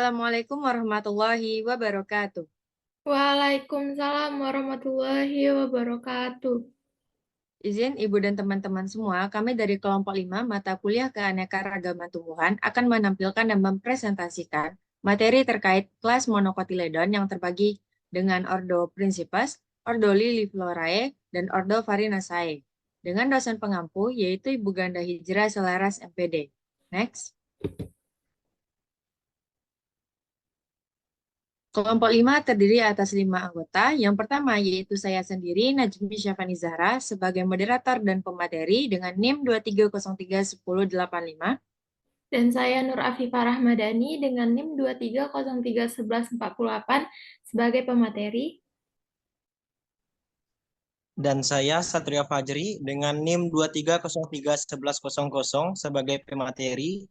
Assalamualaikum warahmatullahi wabarakatuh. Waalaikumsalam warahmatullahi wabarakatuh. Izin Ibu dan teman-teman semua, kami dari kelompok 5 mata kuliah keanekaragaman tumbuhan akan menampilkan dan mempresentasikan materi terkait kelas monocotyledon yang terbagi dengan ordo Principes, ordo Liliflorae, dan ordo Farinaceae. Dengan dosen pengampu yaitu Ibu Ganda Hijrah Selaras MPD. Next. Kelompok 5 terdiri atas 5 anggota. Yang pertama yaitu saya sendiri, Najmi Syafani Zahra, sebagai moderator dan pemateri dengan NIM 23031085. Dan saya Nur Afifah Rahmadani dengan NIM 23031148 sebagai pemateri. Dan saya Satria Fajri dengan NIM 23031100 sebagai pemateri.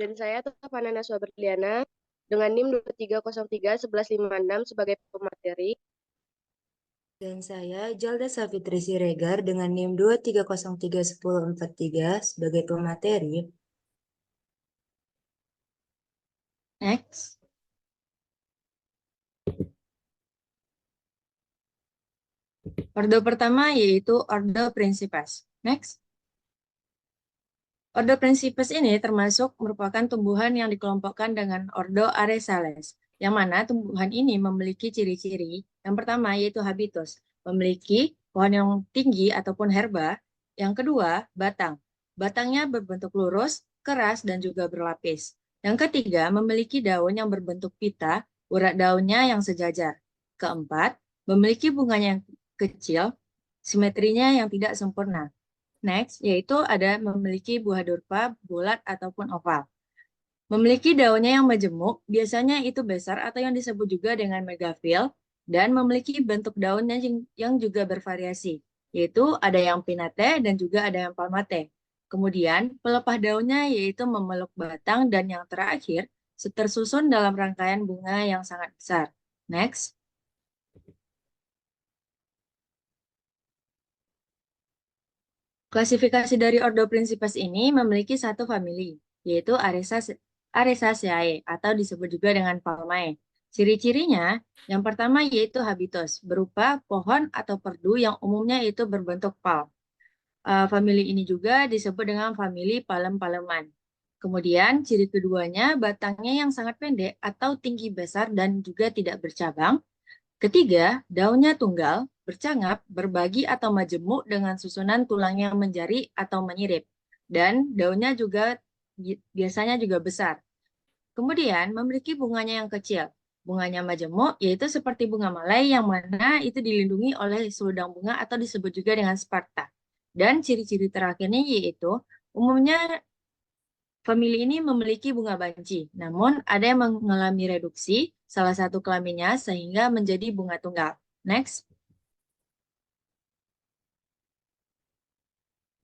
Dan saya Tafanana Swaberliana dengan NIM 23031156 sebagai pemateri. Dan saya Jalda Safitri Siregar dengan NIM 23031043 sebagai pemateri. Next. Ordo pertama yaitu ordo Principes. Next. Ordo Principes ini termasuk merupakan tumbuhan yang dikelompokkan dengan ordo Aresales, yang mana tumbuhan ini memiliki ciri-ciri. Yang pertama yaitu habitus, memiliki pohon yang tinggi ataupun herba. Yang kedua, batang. Batangnya berbentuk lurus, keras, dan juga berlapis. Yang ketiga, memiliki daun yang berbentuk pita, urat daunnya yang sejajar. Keempat, memiliki bunganya yang kecil, simetrinya yang tidak sempurna. Next, yaitu ada memiliki buah durpa, bulat ataupun oval. Memiliki daunnya yang majemuk, biasanya itu besar atau yang disebut juga dengan megafil, dan memiliki bentuk daunnya yang juga bervariasi, yaitu ada yang pinnate dan juga ada yang palmate. Kemudian, pelepah daunnya yaitu memeluk batang, dan yang terakhir, tersusun dalam rangkaian bunga yang sangat besar. Next. Klasifikasi dari ordo Principes ini memiliki satu famili, yaitu Aresaceae atau disebut juga dengan Palmae. Ciri-cirinya, yang pertama yaitu habitus, berupa pohon atau perdu yang umumnya itu berbentuk palm. Famili ini juga disebut dengan famili palem-paleman. Kemudian, ciri keduanya, batangnya yang sangat pendek atau tinggi besar dan juga tidak bercabang. Ketiga, daunnya tunggal, bercangap, berbagi atau majemuk dengan susunan tulang yang menjari atau menyirip. Dan daunnya juga biasanya juga besar. Kemudian memiliki bunganya yang kecil. Bunganya majemuk, yaitu seperti bunga malai yang mana itu dilindungi oleh seludang bunga atau disebut juga dengan sparta. Dan ciri-ciri terakhirnya yaitu umumnya famili ini memiliki bunga banci, namun ada yang mengalami reduksi salah satu kelaminnya sehingga menjadi bunga tunggal. Next.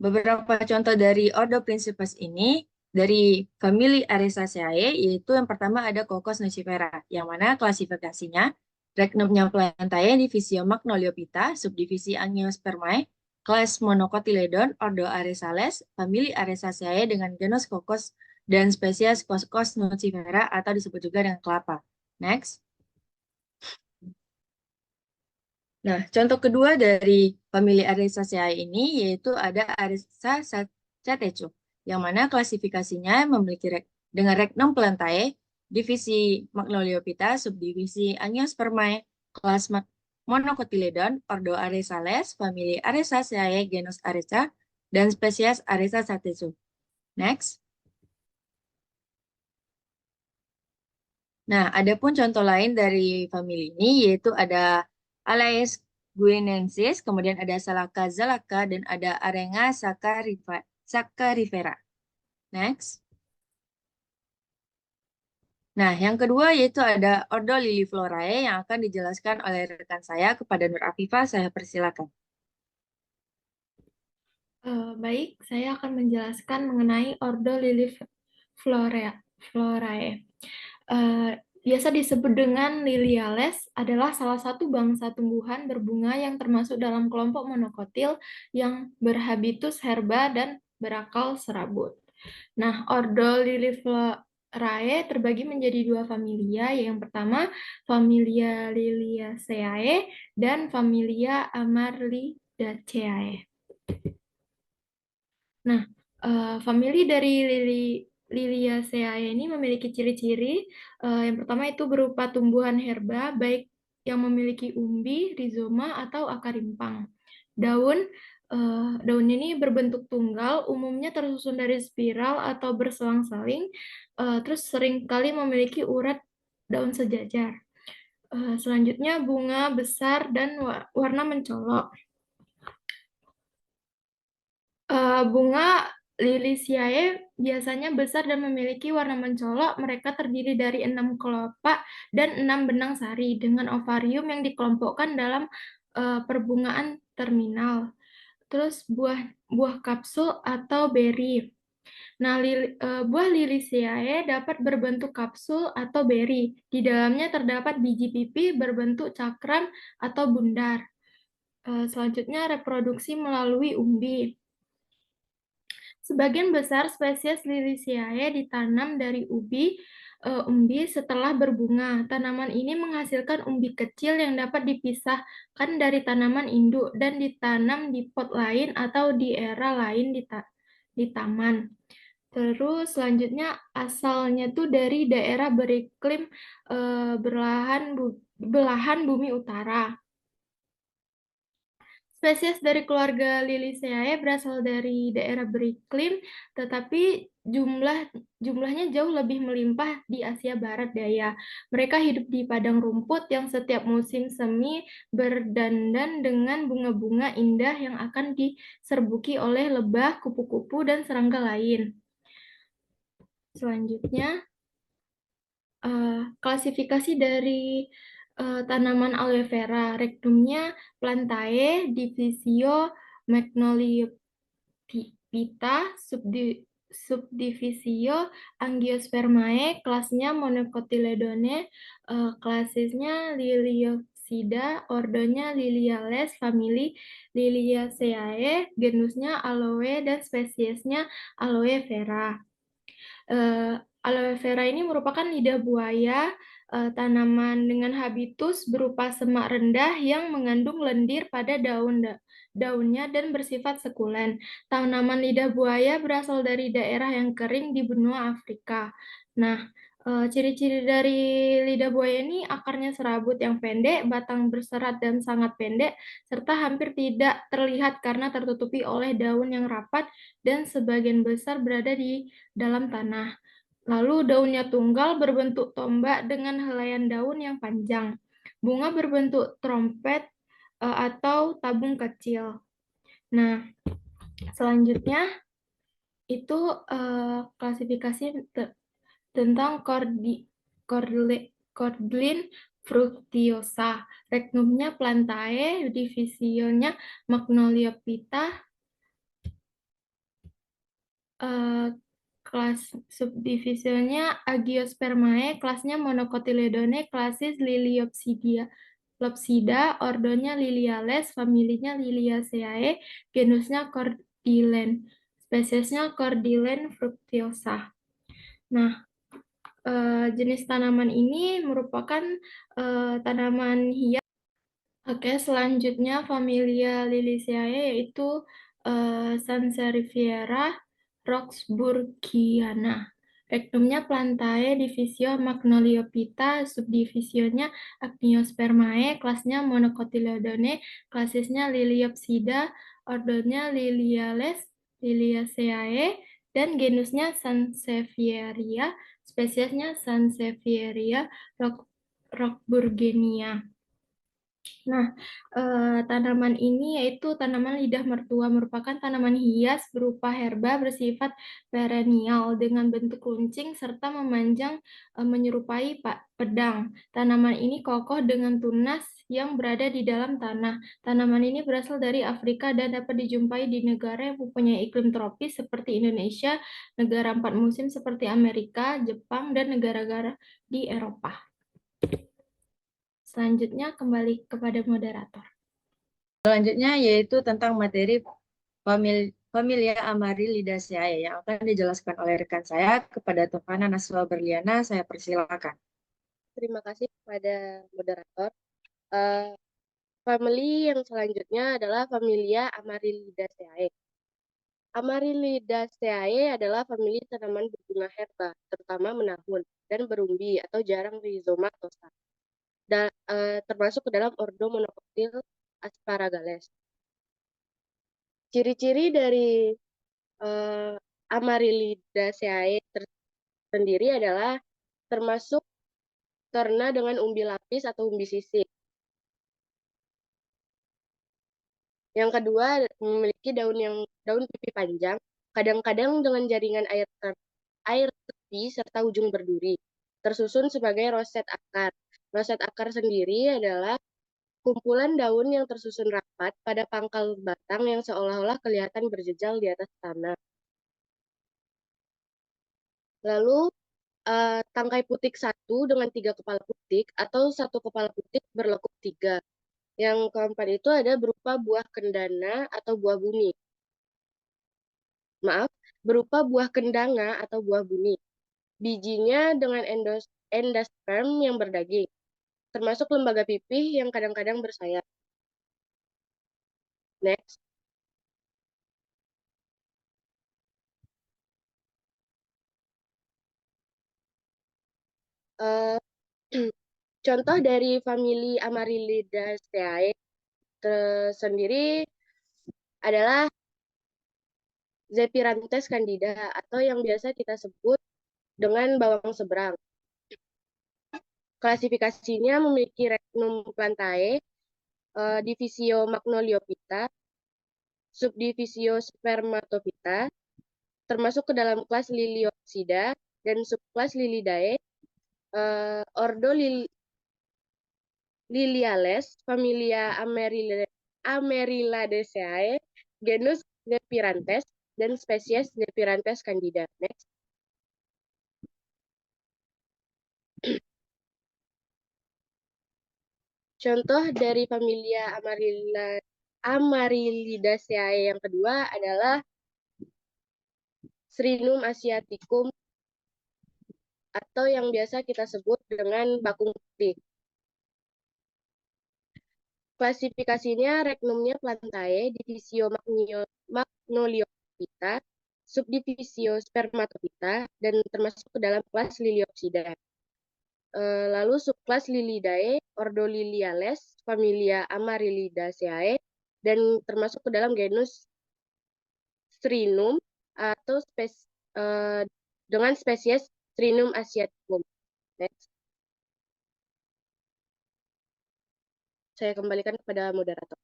Beberapa contoh dari ordo Principes ini dari famili Arisaceae, yaitu yang pertama ada Cocos nucifera, yang mana klasifikasinya Regnumnya Plantae, divisio Magnoliophyta, subdivisi Angiospermae, kelas Monocotyledon, ordo Aresales, famili Arisaceae dengan genus Cocos dan spesies Cocos nucifera atau disebut juga dengan kelapa. Next. Nah, contoh kedua dari famili Arisaceae ini yaitu ada Arisa catechu, yang mana klasifikasinya memiliki dengan regnum plantae, divisi Magnoliophyta, subdivisi Angiospermae, kelas Monocotyledon, ordo Aresales, famili Arisaceae, genus Arisa, dan spesies Arisa catechu. Next. Nah, ada pun contoh lain dari famili ini yaitu ada Aloes guinensis, kemudian ada Salaka zalaka, dan ada Arenga saccharifera. Next. Nah, yang kedua yaitu ada ordo Liliflorae yang akan dijelaskan oleh rekan saya kepada Nur Afifah. Saya persilakan. Baik, saya akan menjelaskan mengenai ordo Liliflorae. Biasa disebut dengan Liliales, adalah salah satu bangsa tumbuhan berbunga yang termasuk dalam kelompok monokotil yang berhabitus herba dan berakal serabut. Nah, ordo terbagi menjadi dua familia. Yang pertama, familia Liliaceae dan familia Amaryllidaceae. Nah, famili dari Liliaceae ini memiliki ciri-ciri. Yang pertama itu berupa tumbuhan herba, baik yang memiliki umbi, rizoma, atau akar rimpang. Daun ini berbentuk tunggal, umumnya tersusun dari spiral atau berselang-saling, terus seringkali memiliki urat daun sejajar. Selanjutnya bunga besar dan warna mencolok. Bunga Liliaceae biasanya besar dan memiliki warna mencolok. Mereka terdiri dari 6 kelopak dan 6 benang sari dengan ovarium yang dikelompokkan dalam perbungaan terminal. Terus buah kapsul atau beri. Nah, buah Liliaceae dapat berbentuk kapsul atau beri. Di dalamnya terdapat biji pipi berbentuk cakram atau bundar. Selanjutnya reproduksi melalui umbi. Sebagian besar spesies Liliaceae ditanam dari umbi setelah berbunga. Tanaman ini menghasilkan umbi kecil yang dapat dipisahkan dari tanaman induk dan ditanam di pot lain atau di era lain di taman. Terus selanjutnya asalnya tuh dari daerah beriklim belahan bumi utara. Spesies dari keluarga Liliaceae berasal dari daerah beriklim, tetapi jumlahnya jauh lebih melimpah di Asia Barat Daya. Mereka hidup di padang rumput yang setiap musim semi berdandan dengan bunga-bunga indah yang akan diserbuki oleh lebah, kupu-kupu, dan serangga lain. Selanjutnya, klasifikasi dari tanaman aloe vera. Regnumnya Plantae, divisio Magnoliophyta, subdivisio Angiospermae, kelasnya Monocotyledone, klasisnya Liliopsida, ordonya Liliales, famili Liliaceae, genusnya Aloe, dan spesiesnya Aloe vera. Aloe vera ini merupakan lidah buaya, tanaman dengan habitus berupa semak rendah yang mengandung lendir pada daunnya dan bersifat sekulen. Tanaman lidah buaya berasal dari daerah yang kering di benua Afrika. Nah, ciri-ciri dari lidah buaya ini akarnya serabut yang pendek, batang berserat dan sangat pendek, serta hampir tidak terlihat karena tertutupi oleh daun yang rapat dan sebagian besar berada di dalam tanah. Lalu daunnya tunggal berbentuk tombak dengan helaian daun yang panjang. Bunga berbentuk trompet atau tabung kecil. Nah, selanjutnya itu klasifikasi tentang Cordylin fructiosa. Regnumnya Plantae, divisionya Magnoliophyta, kelas subdivisinya Agiospermae, kelasnya Monocotyledone, klasis Liliopsida, ordonya Liliales, familinya Liliaceae, genusnya Cordylen, spesiesnya Cordylin fructiosa. Nah, jenis tanaman ini merupakan tanaman hias. Oke, selanjutnya familia Liliaceae yaitu Sansevieria roxburghiana. Regnumnya Plantae, divisio Magnoliophyta, subdivisionya Angiospermae, kelasnya Monocotyledone, klasisnya Liliopsida, ordonya Liliales, Liliaceae, dan genusnya Sansevieria, spesiesnya Sansevieria roxburghiana. Nah, tanaman ini yaitu tanaman lidah mertua, merupakan tanaman hias berupa herba bersifat perennial dengan bentuk runcing serta memanjang menyerupai pedang. Tanaman ini kokoh dengan tunas yang berada di dalam tanah. Tanaman ini berasal dari Afrika dan dapat dijumpai di negara yang mempunyai iklim tropis seperti Indonesia, negara 4 musim seperti Amerika, Jepang, dan negara-negara di Eropa. Selanjutnya kembali kepada moderator. Selanjutnya yaitu tentang materi Familia Amaryllidaceae yang akan dijelaskan oleh rekan saya kepada Tofana Naswa Berliana. Saya persilakan. Terima kasih kepada moderator. Famili yang selanjutnya adalah familia Amaryllidaceae. Amaryllidaceae adalah famili tanaman berbunga herba, terutama menahun dan berumbi atau jarang rhizomatosa. Termasuk ke dalam ordo monocotyl Asparagales. Ciri-ciri dari Amaryllidaceae sendiri adalah termasuk terna dengan umbi lapis atau umbi sisik. Yang kedua, memiliki daun pipi panjang, kadang-kadang dengan jaringan air tepi serta ujung berduri, tersusun sebagai roset akar. Roset akar sendiri adalah kumpulan daun yang tersusun rapat pada pangkal batang yang seolah-olah kelihatan berjejal di atas tanah. Lalu, tangkai putik 1 dengan 3 kepala putik atau 1 kepala putik berlekuk 3. Yang keempat itu ada berupa buah kendana atau buah buni. Maaf, berupa buah kendanga atau buah buni. Bijinya dengan endosperm yang berdaging, termasuk lembaga pipih yang kadang-kadang bersayap. Next. Contoh dari famili Amaryllidaceae sendiri adalah Zephyrantes candida atau yang biasa kita sebut dengan bawang seberang. Klasifikasinya memiliki Regnum plantae, Divisio Magnoliophyta, Subdivisio Spermatophyta, termasuk ke dalam kelas Liliopsida dan subkelas Lilidae, Ordo Liliales, familia Amaryllidaceae, genus Zephyrantes, dan spesies Zephyrantes candida. Next. Contoh dari familia Amaryllidaceae yang kedua adalah Crinum asiaticum atau yang biasa kita sebut dengan bakung putih. Klasifikasinya Regnumnya plantae, Divisio Magnoliophyta, Subdivisio Spermatophyta, dan termasuk ke dalam kelas Liliopsida. Lalu subkelas Lilidae, Ordo Liliales, familia Amaryllidaceae, dan termasuk ke dalam genus Crinum atau dengan spesies Crinum asiaticum. Next. Saya kembalikan kepada moderator.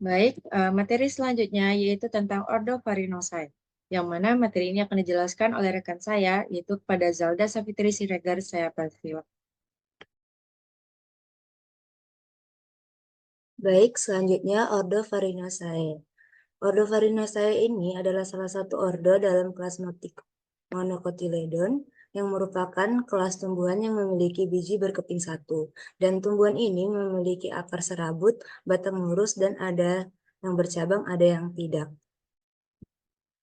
Baik, materi selanjutnya yaitu tentang Ordo Farinosae, yang mana materi ini akan dijelaskan oleh rekan saya, yaitu kepada Zalda Savitri Siregar. Saya persilakan. Baik, selanjutnya Ordo Farinosae. Ordo Farinosae ini adalah salah satu ordo dalam kelas Monocotyledon yang merupakan kelas tumbuhan yang memiliki biji berkeping satu. Dan tumbuhan ini memiliki akar serabut, batang lurus, dan ada yang bercabang, ada yang tidak.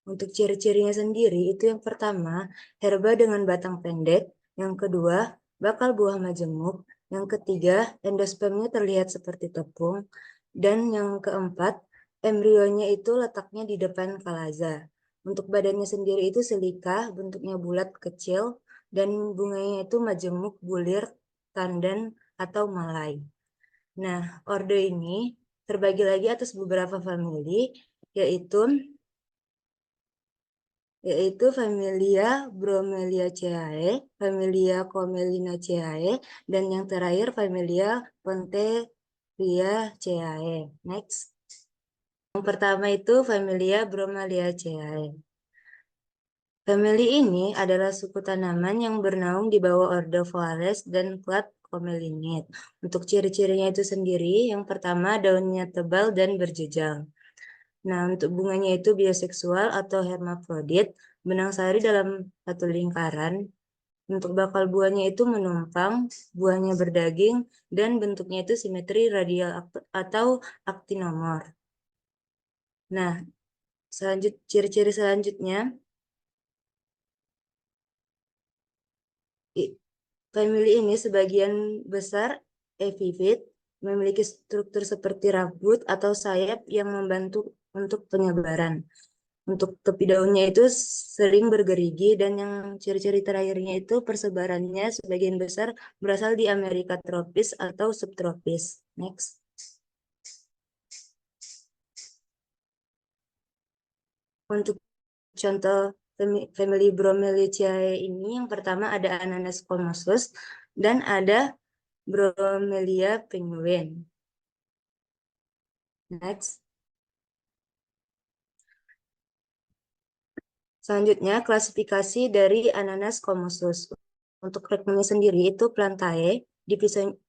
Untuk ciri-cirinya sendiri itu yang pertama, herba dengan batang pendek. Yang kedua, bakal buah majemuk. Yang ketiga, endospermnya terlihat seperti tepung. Dan yang keempat, embrionya itu letaknya di depan kalaza. Untuk badannya sendiri itu silika, bentuknya bulat kecil, dan bunganya itu majemuk, bulir, tandan, atau malai. Nah, ordo ini terbagi lagi atas beberapa famili, yaitu familia Bromeliaceae, familia Commelinaceae, dan yang terakhir familia Ponteriaceae. Next. Yang pertama itu familia Bromeliaceae. Famili ini adalah suku tanaman yang bernaung di bawah ordo Phoales dan clade Commelinid. Untuk ciri-cirinya itu sendiri, yang pertama daunnya tebal dan berjejal. Nah, untuk bunganya itu bioseksual atau hermafrodit, benang sari dalam satu lingkaran. Untuk bakal buahnya itu menumpang, buahnya berdaging, dan bentuknya itu simetri radial atau aktinomor. Nah, ciri-ciri selanjutnya, family ini sebagian besar epifit, memiliki struktur seperti rambut atau sayap yang membantu untuk penyebaran. Untuk tepi daunnya itu sering bergerigi dan yang ciri-ciri terakhirnya itu persebarannya sebagian besar berasal di Amerika tropis atau subtropis. Next. Untuk contoh family Bromeliaceae ini yang pertama ada Ananas comossus dan ada Bromelia penguin. Next. Selanjutnya, klasifikasi dari Ananas comossus. Untuk regnumnya sendiri itu Plantae,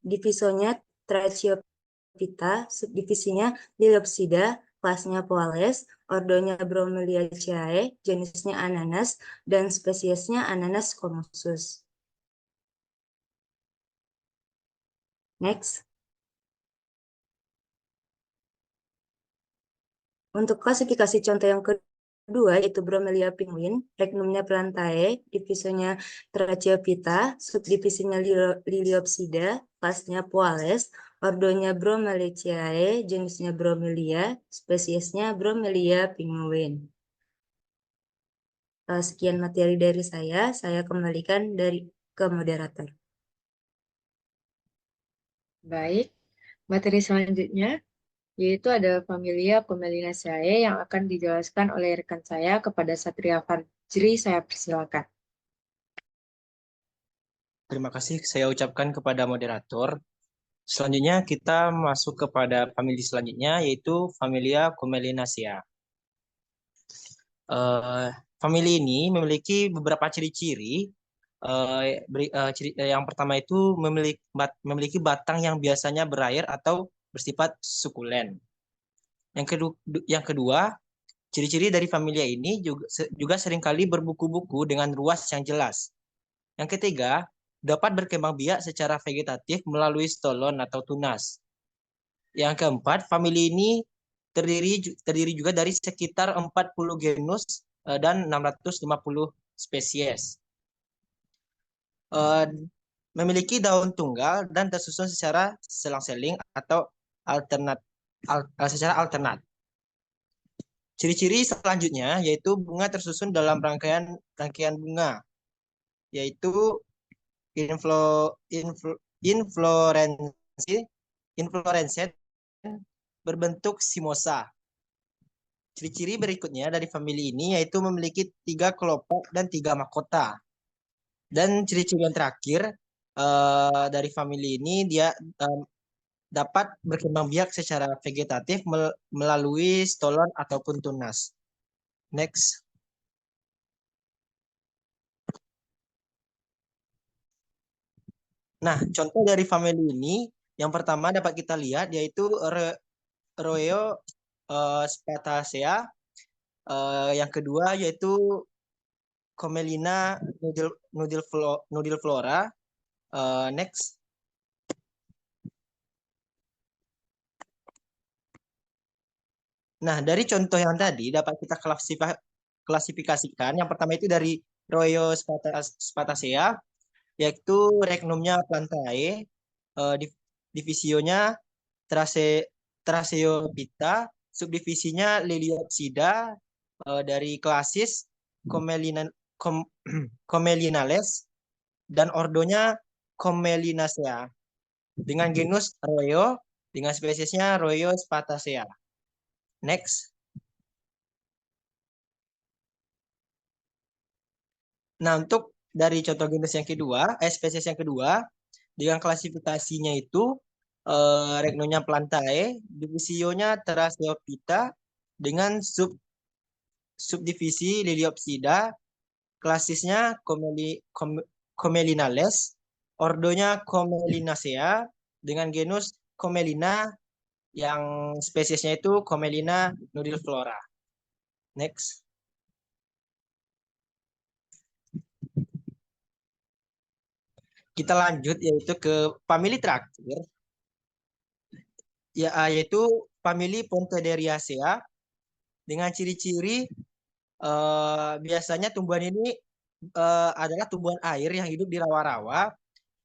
divisonya Tracheophyta, subdivisinya Liliopsida, kelasnya Poales, ordonya Bromeliaceae, jenisnya Ananas, dan spesiesnya Ananas comossus. Next. Untuk klasifikasi contoh yang kedua yaitu Bromelia penguin, regnumnya Plantae, divisonya Tracheophyta, subdivisinya Liliopsida, kelasnya Poales, ordonya Bromeliaceae, jenisnya Bromelia, spesiesnya Bromelia penguin. Sekian materi dari saya kembalikan ke moderator. Baik, materi selanjutnya yaitu ada Familia Commelinaceae yang akan dijelaskan oleh rekan saya kepada Satria Fajri. Saya persilakan. Terima kasih saya ucapkan kepada moderator. Selanjutnya kita masuk kepada famili selanjutnya yaitu Familia Commelinaceae. Famili ini memiliki beberapa ciri-ciri. Yang pertama itu memiliki batang yang biasanya berair atau bersifat sukulen. Yang kedua, ciri-ciri dari familia ini juga seringkali berbuku-buku dengan ruas yang jelas. Yang ketiga, dapat berkembang biak secara vegetatif melalui stolon atau tunas. Yang keempat, famili ini terdiri juga dari sekitar 40 genus dan 650 spesies. Memiliki daun tunggal dan tersusun secara selang-seling atau secara alternat. Ciri-ciri selanjutnya yaitu bunga tersusun dalam rangkaian bunga, yaitu inflorescens berbentuk simosa. Ciri-ciri berikutnya dari famili ini yaitu memiliki 3 kelompok dan 3 mahkota. Dan ciri-ciri yang terakhir dari famili ini dia dapat berkembang biak secara vegetatif melalui stolon ataupun tunas. Next. Nah, contoh dari famili ini yang pertama dapat kita lihat yaitu Roeo Spatacea. Yang kedua yaitu Commelina nudiflora. Next. Nah, dari contoh yang tadi dapat kita klasifikasikan. Yang pertama itu dari Roeo Spatacea, yaitu regnumnya Plantae, divisionya Tracheophyta, subdivisinya Liliopsida, dari klasis Commelinales, dan ordonya Commelinacea, dengan genus Roeo, dengan spesiesnya Roeo Spatacea. Next. Nah, untuk dari contoh genus yang kedua, spesies yang kedua, dengan klasifikasinya itu Regnumnya Plantae, divisionya Tracheophyta dengan subdivisi Liliopsida, klasisnya Commelinales, ordonya Commelinacea dengan genus Commelina yang spesiesnya itu Commelina nudiflora. Next. Kita lanjut yaitu ke famili terakhir, yaitu famili Pontederiacea. dengan ciri-ciri biasanya tumbuhan ini adalah tumbuhan air yang hidup di rawa-rawa.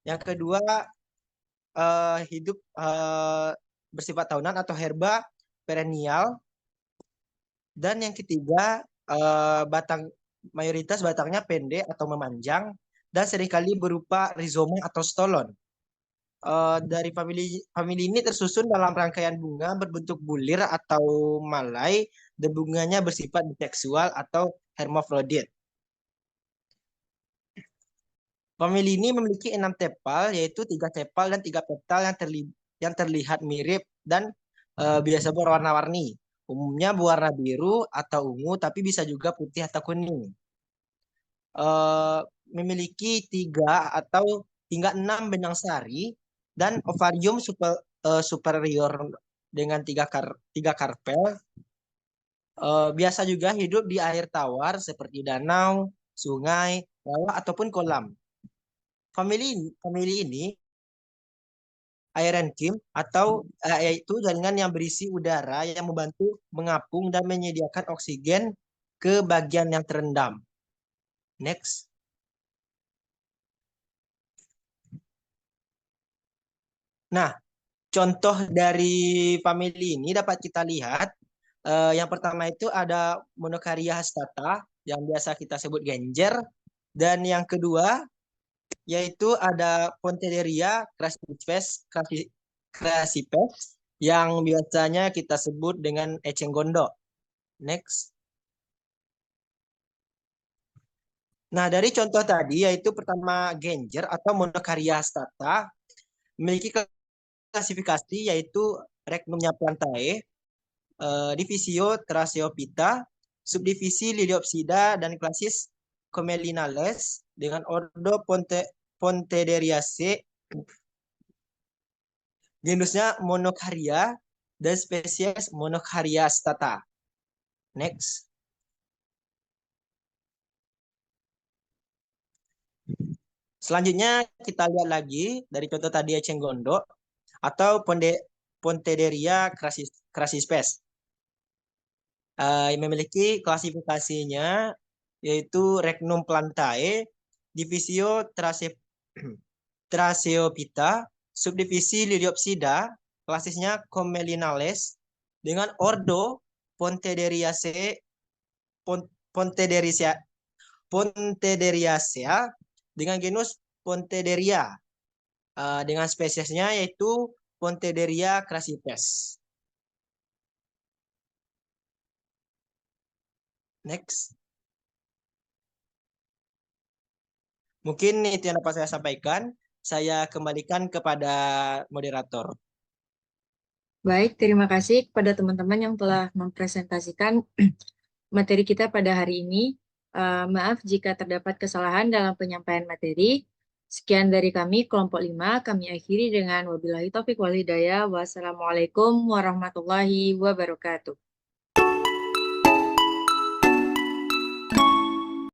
Yang kedua hidup bersifat tahunan atau herba perennial. Dan yang ketiga mayoritas batangnya pendek atau memanjang dan seringkali berupa rizoma atau stolon. Dari famili ini tersusun dalam rangkaian bunga berbentuk bulir atau malai dan bunganya bersifat biseksual atau hermafrodit. Famili ini memiliki 6 tepal, yaitu 3 tepal dan 3 petal yang terlihat mirip dan biasa berwarna-warni. Umumnya berwarna biru atau ungu, tapi bisa juga putih atau kuning. Memiliki 3 atau hingga 6 benang sari dan ovarium superior dengan 3 karpel. Biasa juga hidup di air tawar seperti danau, sungai, rawa ataupun kolam. Famili ini aerenkim atau yaitu jaringan yang berisi udara yang membantu mengapung dan menyediakan oksigen ke bagian yang terendam. Next. Nah, contoh dari famili ini dapat kita lihat. Yang pertama itu ada Monocaria hastata yang biasa kita sebut genjer, dan yang kedua yaitu ada Pontederia crassipes yang biasanya kita sebut dengan eceng gondok. Next. Nah, dari contoh tadi yaitu pertama genjer atau Monocaria hastata memiliki klasifikasi yaitu Regnumnya plantae, divisio Thraseophyta, subdivisi Liliopsida, dan klasis Comelinales dengan ordo Pontederiaceae, genusnya Monocaria dan spesies Monocaria hastata. Next. Selanjutnya kita lihat lagi dari contoh tadi eceng gondok atau Pontederia crassispes. Yang memiliki klasifikasinya yaitu Regnum plantae, divisio Thraseophyta, subdivisi Liliopsida, klasisnya Comelinales, dengan ordo Pontederiaceae dengan genus Pontederia, dengan spesiesnya yaitu Pontederia crassipes. Next. Mungkin itu yang dapat saya sampaikan. Saya kembalikan kepada moderator. Baik, terima kasih kepada teman-teman yang telah mempresentasikan materi kita pada hari ini. Maaf jika terdapat kesalahan dalam penyampaian materi. Sekian dari kami, kelompok 5. Kami akhiri dengan wabillahi taufiq wal hidayah. Wassalamualaikum warahmatullahi wabarakatuh.